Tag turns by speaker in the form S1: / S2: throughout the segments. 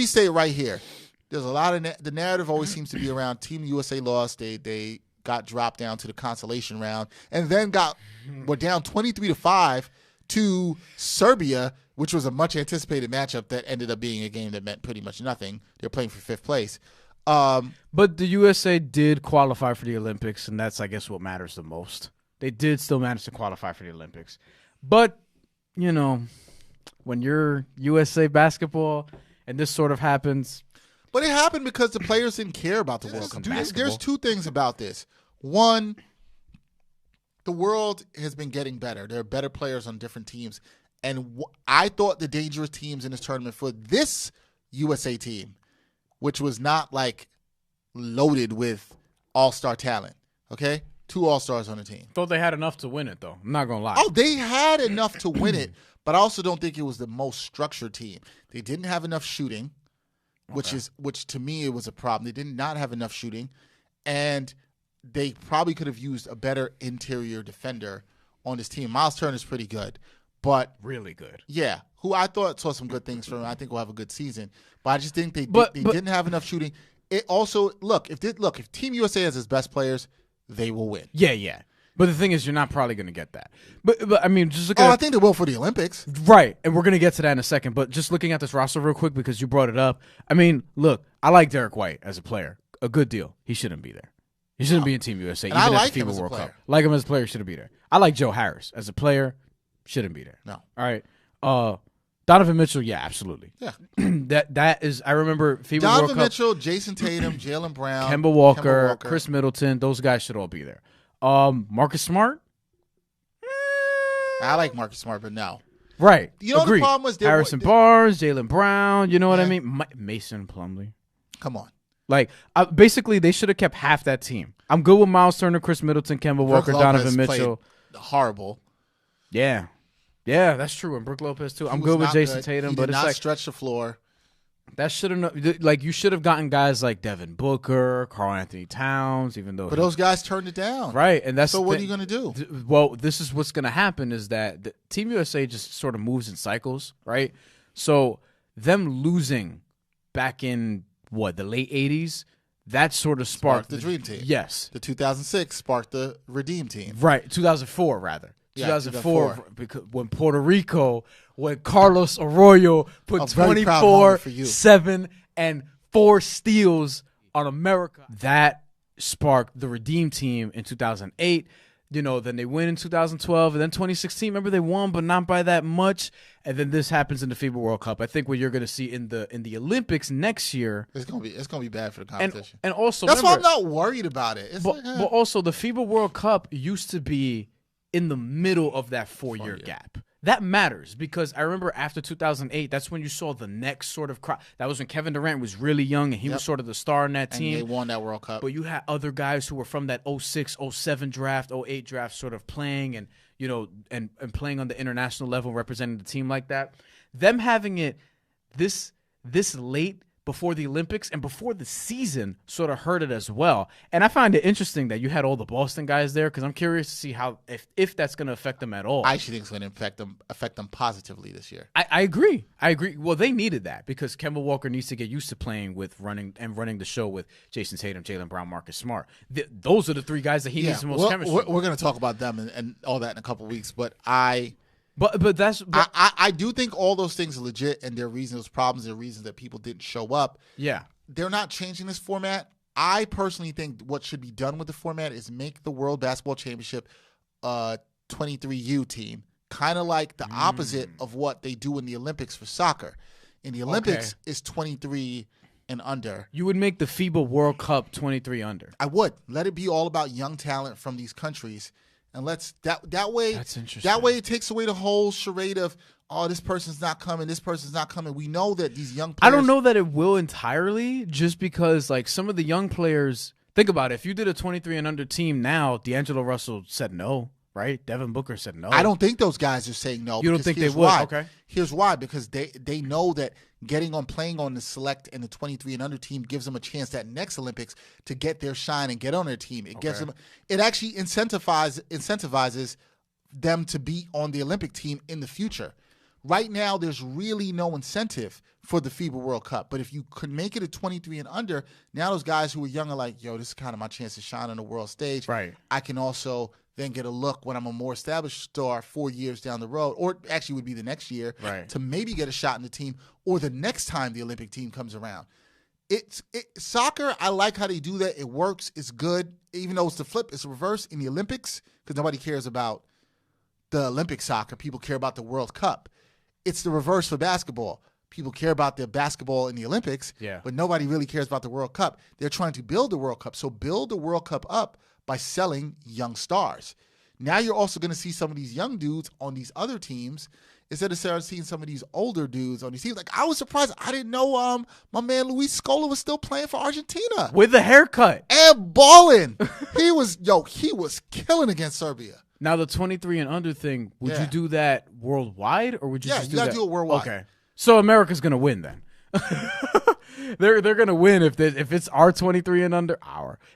S1: me say it right here. There's a lot of the narrative always seems to be around Team USA lost. They got dropped down to the consolation round and then were down 23-5 to Serbia, which was a much anticipated matchup that ended up being a game that meant pretty much nothing. They're playing for 5th place.
S2: But the USA did qualify for the Olympics, and that's, I guess, what matters the most. They did still manage to qualify for the Olympics. But, you know, when you're USA basketball and this sort of happens.
S1: But it happened because the players didn't care about the World Cup basketball. There's two things about this. One, the world has been getting better. There are better players on different teams. And I thought the dangerous teams in this tournament for this USA team, which was not like loaded with all-star talent, okay? 2 all-stars on the team.
S2: Thought they had enough to win it, though. I'm not going to lie.
S1: Oh, they had enough to win it, but I also don't think it was the most structured team. They didn't have enough shooting, which to me it was a problem. They did not have enough shooting, and they probably could have used a better interior defender on this team. Miles Turner's pretty good, but
S2: really good.
S1: Yeah, who I thought saw some good things from him. I think will have a good season, but I just think they didn't have enough shooting. It also if Team USA has its best players, they will win.
S2: Yeah. But the thing is, you're not probably going to get that. But I mean, just look at.
S1: I think they will for the Olympics.
S2: Right, and we're going to get to that in a second. But just looking at this roster real quick because you brought it up. I mean, look, I like Derek White as a player, a good deal. He shouldn't be there. He shouldn't be in Team USA.
S1: And
S2: even
S1: I like
S2: at the
S1: him
S2: FIBA
S1: as a
S2: World
S1: player.
S2: Cup. Like him as a player, shouldn't be there. I like Joe Harris as a player, shouldn't be there.
S1: No.
S2: All right. Donovan Mitchell, yeah, absolutely.
S1: Yeah.
S2: that is. I remember FIBA World
S1: Donovan
S2: Cup.
S1: Mitchell, Jason Tatum, Jaylen Brown,
S2: Kemba Walker, Chris Middleton. Those guys should all be there. Marcus Smart.
S1: I like Marcus Smart, but no.
S2: Right.
S1: You know
S2: Agreed.
S1: the problem was
S2: Harrison Barnes, Jaylen Brown. You know what I mean? Mason Plumlee.
S1: Come on.
S2: Like, basically, they should have kept half that team. I'm good with Miles Turner, Chris Middleton, Kemba Walker, Donovan Mitchell.
S1: Horrible.
S2: Yeah, that's true. And Brook Lopez too. I'm good with Jason Tatum,
S1: but it's like stretch the floor.
S2: That should have you should have gotten guys like Devin Booker, Karl Anthony Towns, even though.
S1: But those guys turned it down,
S2: right? And that's
S1: so. What are you going to do?
S2: Well, this is what's going to happen: is that the Team USA just sort of moves in cycles, right? So them losing back in the late '80s, that sort of sparked
S1: the Dream Team.
S2: Yes,
S1: the 2006 sparked the Redeem Team.
S2: Right, 2004 rather.
S1: Yeah,
S2: 2004, because when Puerto Rico, when Carlos Arroyo put 24, 7, and 4 steals on America, that sparked the Redeem Team in 2008. You know, then they win in 2012, and then 2016. Remember, they won, but not by that much. And then this happens in the FIBA World Cup. I think what you're going to see in the Olympics next year,
S1: it's going to be bad for the competition.
S2: And also,
S1: that's why I'm not worried about it.
S2: But also, the FIBA World Cup used to be in the middle of that 4-year gap. That matters because I remember after 2008, that's when you saw the next sort of crop. That was when Kevin Durant was really young and he was sort of the star in that team.
S1: And they won that World Cup.
S2: But you had other guys who were from that 06, 07 draft, 08 draft sort of playing and, you know, and playing on the international level, representing the team like that. Them having it this late before the Olympics and before the season sort of hurt it as well. And I find it interesting that you had all the Boston guys there because I'm curious to see how if that's going to affect them at all.
S1: I actually think it's going to affect them positively this year.
S2: I agree. Well, they needed that because Kemba Walker needs to get used to playing with running the show with Jason Tatum, Jaylen Brown, Marcus Smart. Those are the 3 guys that he needs the most chemistry.
S1: We're going to talk about them and all that in a couple of weeks, but I do think all those things are legit, and there are reasons, those problems, there are reasons that people didn't show up.
S2: Yeah,
S1: they're not changing this format. I personally think what should be done with the format is make the World Basketball Championship 23U team, kind of like the opposite of what they do in the Olympics for soccer. In the Olympics, it's 23 and under.
S2: You would make the FIBA World Cup 23 under.
S1: I would. Let it be all about young talent from these countries. And let's that way.
S2: That's interesting.
S1: That way, it takes away the whole charade of this person's not coming, this person's not coming. We know that these young players.
S2: I don't know that it will entirely, just because like some of the young players. Think about it. If you did a 23 and under team now, D'Angelo Russell said no, right? Devin Booker said no.
S1: I don't think those guys are saying no.
S2: You don't think they would?
S1: Why.
S2: Okay.
S1: Here's why: because they know that playing on the select and the 23 and under team gives them a chance at next Olympics to get their shine and get on their team. It gives them. It actually incentivizes them to be on the Olympic team in the future. right now there's really no incentive for the FIBA World Cup. But if you could make it a 23 and under, now those guys who are young are like, yo, this is kind of my chance to shine on the world stage.
S2: Right.
S1: I can also then get a look when I'm a more established star 4 years down the road, or actually would be the next year, to maybe get a shot in the team, or the next time the Olympic team comes around. Soccer, I like how they do that. It works. It's good. Even though it's the flip, it's the reverse in the Olympics, because nobody cares about the Olympic soccer. People care about the World Cup. It's the reverse for basketball. People care about the basketball in the Olympics, but nobody really cares about the World Cup. They're trying to build the World Cup. So build the World Cup up by selling young stars. Now you're also going to see some of these young dudes on these other teams instead of seeing some of these older dudes on these teams. Like, I was surprised. I didn't know my man Luis Scola was still playing for Argentina.
S2: With a haircut.
S1: And balling. he was killing against Serbia.
S2: Now, the 23 and under thing, would you do that worldwide, or would you just do that?
S1: Yeah, you got to do it worldwide.
S2: Okay. So America's going to win then. They're going to win if it's our 23 and under,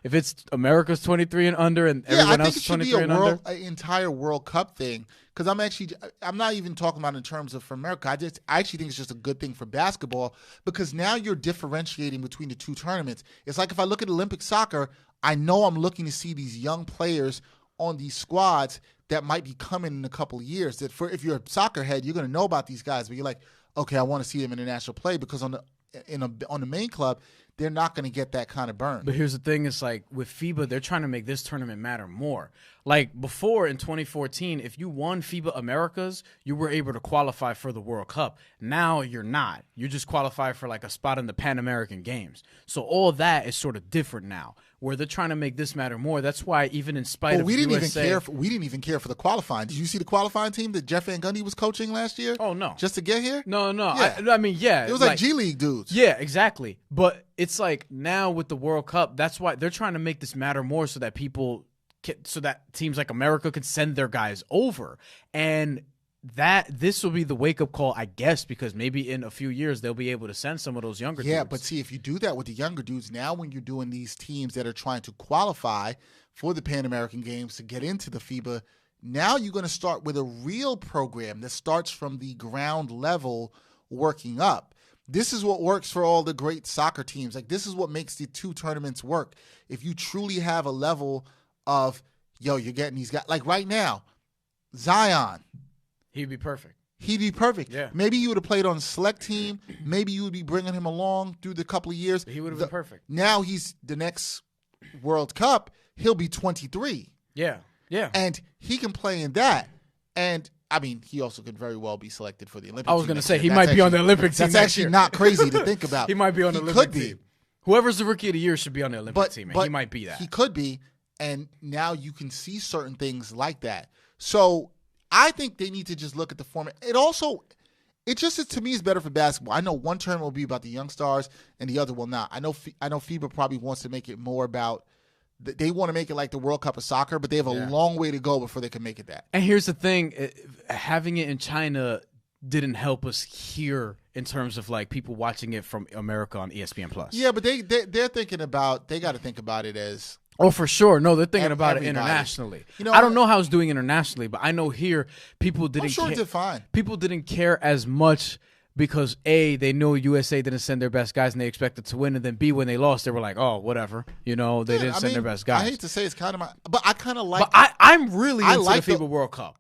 S2: if it's America's 23 and under and everyone else is 23 and under.
S1: An entire World Cup thing, because I'm not even talking about in terms of for America. I actually think it's just a good thing for basketball, because now you're differentiating between the two tournaments. It's like if I look at Olympic soccer, I know I'm looking to see these young players on these squads that might be coming in a couple of years. That if you're a soccer head, you're going to know about these guys, but you're like, okay, I want to see them in international play, because on the main club, they're not going to get that kind of burn.
S2: But here's the thing: it's like with FIBA, they're trying to make this tournament matter more. Like before in 2014, if you won FIBA Americas, you were able to qualify for the World Cup. Now you're not. You just qualify for like a spot in the Pan American Games. So all that is sort of different now, where they're trying to make this matter more. That's why even in spite of
S1: we didn't
S2: USA,
S1: even care for the qualifying. Did you see the qualifying team that Jeff Van Gundy was coaching last year?
S2: Oh no,
S1: just to get here?
S2: No.
S1: Yeah.
S2: I mean, yeah,
S1: it was like G League dudes.
S2: Yeah, exactly. But it's like now with the World Cup, that's why they're trying to make this matter more, so that teams like America can send their guys over, and this will be the wake-up call, I guess, because maybe in a few years they'll be able to send some of those younger dudes.
S1: Yeah, but see, if you do that with the younger dudes, now when you're doing these teams that are trying to qualify for the Pan American Games to get into the FIBA, now you're going to start with a real program that starts from the ground level working up. This is what works for all the great soccer teams. Like, this is what makes the two tournaments work. If you truly have a level of, you're getting these guys. Like right now, Zion.
S2: He'd be perfect.
S1: Yeah. Maybe you would have played on a select team. Maybe you would be bringing him along through the couple of years.
S2: He would have been perfect.
S1: Now he's the next World Cup. He'll be 23.
S2: Yeah.
S1: And he can play in that. And, I mean, he also could very well be selected for the Olympic team.
S2: I was going to say, he might be on the Olympic team.
S1: That's actually not crazy to think about.
S2: He might be on the Olympic team. Whoever's the rookie of the year should be on the Olympic team. He might be that.
S1: He could be. And now you can see certain things like that. So I think they need to just look at the format. It just, to me, is better for basketball. I know one tournament will be about the young stars and the other will not. I know FIBA probably wants to make it more about, they want to make it like the World Cup of soccer, but they have a long way to go before they can make it that.
S2: And here's the thing, having it in China didn't help us here in terms of like people watching it from America on ESPN Plus.
S1: Yeah, but they're thinking about, they got to think about it as,
S2: oh, for sure. No, they're thinking about it internationally. I don't know how it's doing internationally, but I know here people didn't
S1: I'm sure it did fine.
S2: People didn't care as much because A, they know USA didn't send their best guys and they expected to win, and then B, when they lost, they were like, oh, whatever. They didn't send their best guys.
S1: I hate to say it's kind of but I kind of like.
S2: But I'm really into the FIBA World Cup.